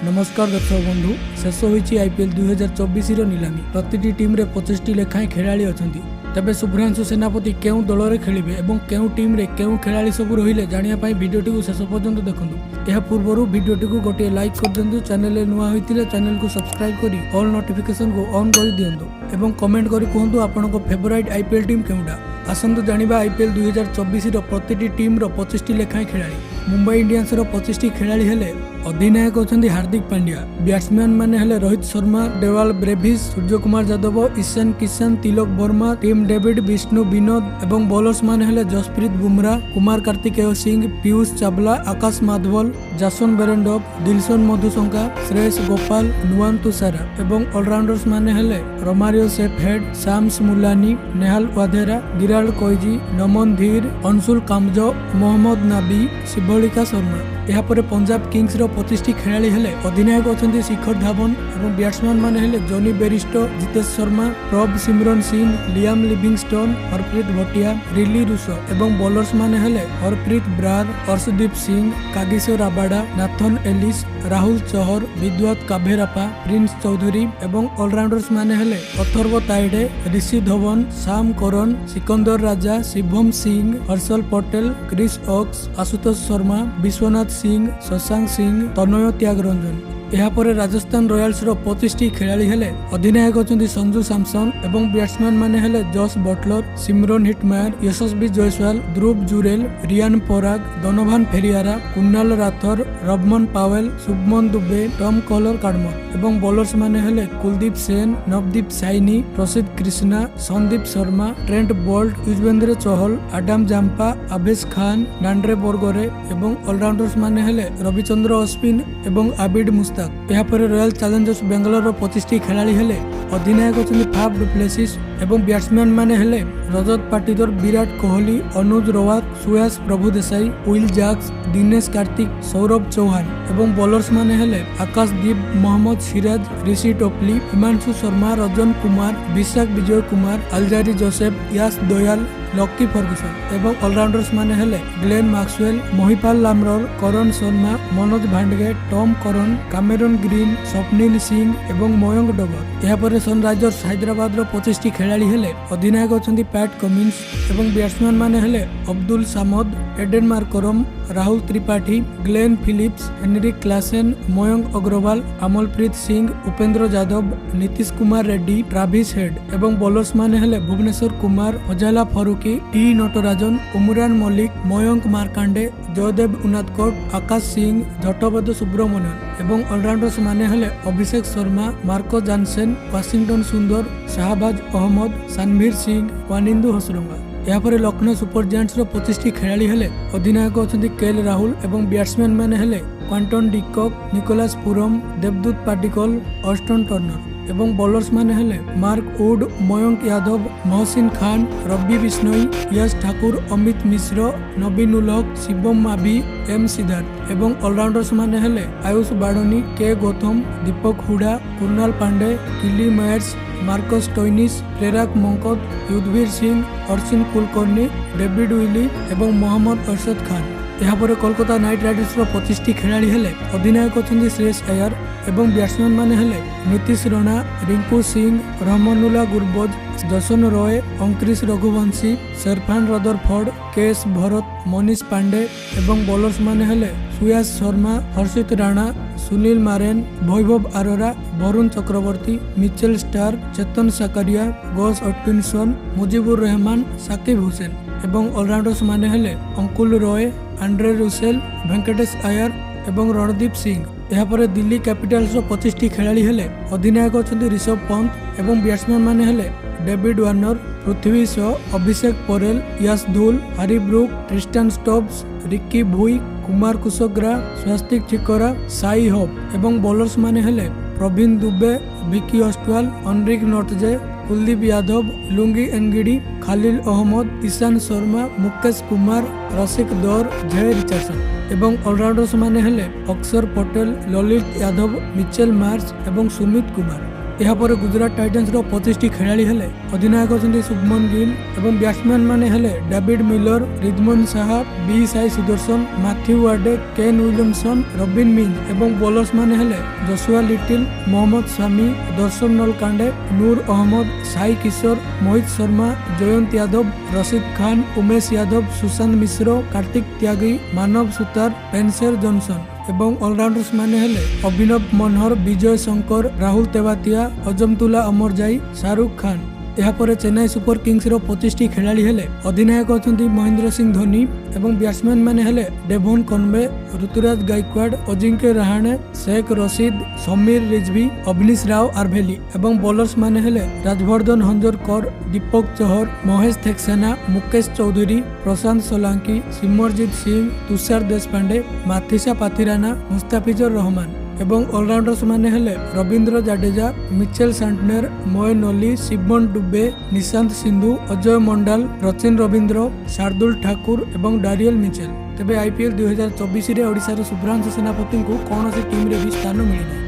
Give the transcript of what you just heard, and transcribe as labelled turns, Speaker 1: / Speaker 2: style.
Speaker 1: नमस्कार दर्शक बंधु शेष होईची आईपीएल 2024 नीलामी प्रति टीम रे 25 लेखाएं खेलाड़ी अछंती। तेबे शुभ्रांशु सेनापति केउं दल रे खेलिबे एवं केउं टीम रे केउं खेलाड़ी सब रहिले जानिया पई वीडियोटी को शेष पर्यंत देखंतु। एहा पूर्वरु वीडियोटी को गोटे लाइक कर देंतु। चैनल रे नुआ होइतिले चैनल को सब्सक्राइब करी ऑल नोटिफिकेशन को ऑन कर दियंतु एवं कमेंट करी कहंतु आपनको फेवरेट आईपीएल टीम केउंडा। आसंतु जानिबा आईपीएल 2024 रो प्रति टीम रो 25 लेखाएं खेलाड़ी। मुंबई इंडियंस रो 25 खेलाड़ी हेले अधिनायक अछंती हार्दिक पांड्या, बैट्समैन माने हेले Rohit Sharma, डेवाल Brevis, Surya Kumar Yadav, Ishan Kishan, Tilak Varma, team David, Vishnu Vinod एवं बॉलर्स माने हेले जसप्रीत बुमराह, कुमार कार्तिकेय सिंह, पीयूष चावला, आकाश माधवल, जासन बेरेंडोव, दिलशन मधुशंका, श्रेयस गोपाल, नुआन तुषारा एवं ऑलराउंडर्स माने हेले रोमारियो सेफहेड, शाम्स मुलानी, नेहाल वाधेरा, गिराल्ड कोइजी, नमन धीर, अंशुल कामजो, मोहम्मद नाबी, शिवलिका शर्मा। यापर पंजाब किंग्स रो 25 खेलाड़ी हेले अधिनायक अछंती शिखर धवन एवं बैट्समैन माने हेले जॉनी बेरिस्टो, जितेश शर्मा, प्रभ सिमरन सिंह, लियाम लिविंगस्टोन, हरप्रीत भटिया, रिली रूसो एवं बॉलर्स माने हेले Harpreet Brar, Arshdeep Singh, Kagiso Rabada, Nathan Ellis, Rahul Chahar, विद्वत काभेरापा, प्रिंस चौधरी एवं ऑलराउंडर्स माने हेले अथर्व ताइडे, ऋषि धवन, शाम करन, सिकंदर राजा, शिवम सिंह, हर्षल पटेल, क्रिस ऑक्स, आशुतोष शर्मा, विश्वनाथ सिंह, शशांक सिंह, तनय त्यागरंजन। यापर राजस्थान रॉयल्स रो 25 खेलाड़ी हेले अधिनायक अछंती संजू सैमसन एवं बैट्समैन माने हेले Jos Buttler, Shimron Hetmyer, Yashasvi Jaiswal, Dhruv Jurel, Riyan Parag, Donovan Ferreira, Kunal Rathore, Rovman Powell, Shubham Dubey, Tom Kohler Cadmore एवं बॉलर्स माने हेले Kuldeep Sen, Navdeep Saini, Prasidh Krishna, Sandeep Sharma, Trent Boult, Yuzvendra Chahal, Adam Zampa, Avesh Khan, नांड्रे बोरगोरे एवं ऑलराउंडर्स माने हेले रविचंद्र अश्विन एवं आबिड मुस्ताक। यापर रॉयल चैलेंजर्स बेंगलोर 25 खेलाड़ी हेले अधिनायक अछंती फाफ डुप्लेसिस एवं बैट्समैन माने हेले रजत पाटीदार, विराट कोहली, अनुज रवात, सुयास प्रभुदेसाई, विल जैक्स, दिनेश कार्तिक, सौरभ चौहान एवं बॉलर्स माने हेले आकाशदीप, मोहम्मद सिराज, ऋषि टोपली, हिमांशु शर्मा, रजन कुमार, विशाख विजय कुमार, अलजारी जोसेफ, यास दयाल, लकी फर्गुसन एवं ऑलराउंडर्स माने हेले ग्लेन मैक्सवेल, मोहिपाल लामरोर, करण Sharma, Manoj भांडगे, Tom Curran, Cameron green, Swapnil Singh एवं मयंक डगर। यापर सनराइजर्स हैदराबाद रो 25 खेलाड़ी हेले अधिनायक अछंती पैट कमिंस एवं बैट्समैन माने हेले Abdul Samad, Aiden Markram, Rahul Tripathi, Glenn Phillips, Heinrich Klaasen, Mayank Agarwal, Anmolpreet Singh, Upendra Yadav, Nitish Kumar Reddy, Travis Head एवं बॉलर्स माने हेले भुवनेश्वर कुमार, फजाला फारूकी, टी नटराजन, उमरान मलिक, मयंक मार्कांडे, जयदेव उनादकोट, आकाश सिंह, झटपद सुब्रमण्यन एवं ऑलराउंडर्स माने हेले Abhishek Sharma, Marco Jansen, Washington Sundar, Shahbaz Ahmed, Sanvir Singh, Wanindu Hasaranga. यापर Lucknow super giants रो 25 खेलाड़ी हेले अधिनायक अछंती केएल राहुल एवं बैट्समैन माने हेले क्वांटन डिकॉक, निकोलस पुरम, देवदूत पाटिकल, ऑस्टन टर्नर एवं बॉलर्स माने हेले मार्क वुड, मयंक यादव, मोहसिन खान, रवि बिश्नोई, यश ठाकुर, अमित मिश्र, नवीन उलक, शिवम माभी, एम सिद्धार्थ एवं ऑलराउंडर्स माने हेले आयुष बाडनी, के गौतम, दीपक हुडा, कुणाल पांडे, किली मैयर्स, मार्कस टोइनिस, प्रेरक मंकद, युद्धवीर सिंह, अर्शिन कुलकर्णी, डेविड विली एवं मोहम्मद अरशद खान। यापर कोलकाता नाइट राइडर्स रो 25 खेलाड़ी हेले अधिनायक अछंती श्रेयस अय्यर एवं बैट्समैन माने हेले Nitish Rana, Rinku Singh, Rahmanullah Gurbaz, Jason Roy, Angkrish Raghuvanshi, Sherfane Rutherford, KS Bharat, Manish Pandey एवं बॉलर्स माने हेले Suyash Sharma, Harshit Rana, Sunil Narine, Vaibhav Arora, Varun Chakravarthy, Mitchell Starc, Chetan Sakariya, Gus Atkinson, Mujeebur Rahman, Sakib Hussain एवं ऑलराउंडर्स माने हेले अंकुल रॉय, आंड्रे रुसेल, वेंकटेश अय्यर एवं रणदीप सिंह। यापर दिल्ली कैपिटल्स रो 25 खेलाड़ी हेले अधिनायक अछंती ऋषभ पंत एवं बैट्समैन माने हेले डेविड वार्नर, पृथ्वी शॉ, अभिषेक परेल, यश धूल, हरी ब्रुक, ट्रिस्टन स्टोब्स, रिक्की भुई, कुमार कुशग्रा, स्वास्तिक चिकोरा, साई होप एवं बॉलर्स माने हेले प्रवीण दुबे, विकी ऑस्टवाल, अनरिक नॉटजे, कुलदीप यादव, लुंगी एनगिडी, खालिल अहमद, ईशान शर्मा, मुकेश कुमार, रसिक दौर, जय रिचर्डसन एवं ऑलराउंडर्स माने हेले अक्षर पटेल, ललित यादव, मिचेल मार्च एवं सुमित कुमार। यापर गुजरात टाइटन्स 25टी खेलाड़ी हेले अधिनायक अछंती शुभमन गिल एवं बैट्समैन माने हेले David Miller, Wriddhiman Saha, B Sai Sudharsan, Matthew Wade, Kane Williamson, Robin Minz एवं बॉलर्स माने हेले Joshua Little, Mohammed Shami, Darshan Nalkande, Noor Ahmad, Sai Kishore, Mohit Sharma, Jayant Yadav, Rashid Khan, Umesh Yadav, Sushant Mishra, Kartik Tyagi, Manav Suthar, Spencer Johnson एवं ऑलराउंडर्स माने हेले अभिनव मनोहर, विजय शंकर, राहुल तेवातिया, अजमतुल्ला अमरजाई, शाहरुख खान। यापर चेन्नई सुपर किंग्स 25टी खेलाड़ी हेले अधिनायक अछंती महेंद्र सिंह धोनी एवं बैट्समैन माने हेले डेभन कनवे, ऋतुराज गायकवाड, अजिंक्य रहाणे, शेख रशीद, समीर रिजवी, अवनीश राव आर्भेली एवं बॉलर्स माने हेले राजवर्धन हंजरकर, दीपक चहर, महेश थेक्सेना, मुकेश चौधरी, प्रशांत सोलंकी, सिमरजीत सिंह, तुषार देशपांडे, माथिसा पाथिराना, मुस्ताफिजुर रहमान एवं ऑलराउंडर्स माने हेले रविंद्र जाडेजा, मिचेल सांटनर, मोइन अली, शिवमन डुबे, निशांत सिंधु, अजय मंडाल, रचिन रविंद्र, शार्दुल ठाकुर एवं डारियल मिचेल। तेबे आईपीएल 2024 रे ओडिशार शुभ्रांशु सेनापति को कौन टीम रे भी स्थान मिली।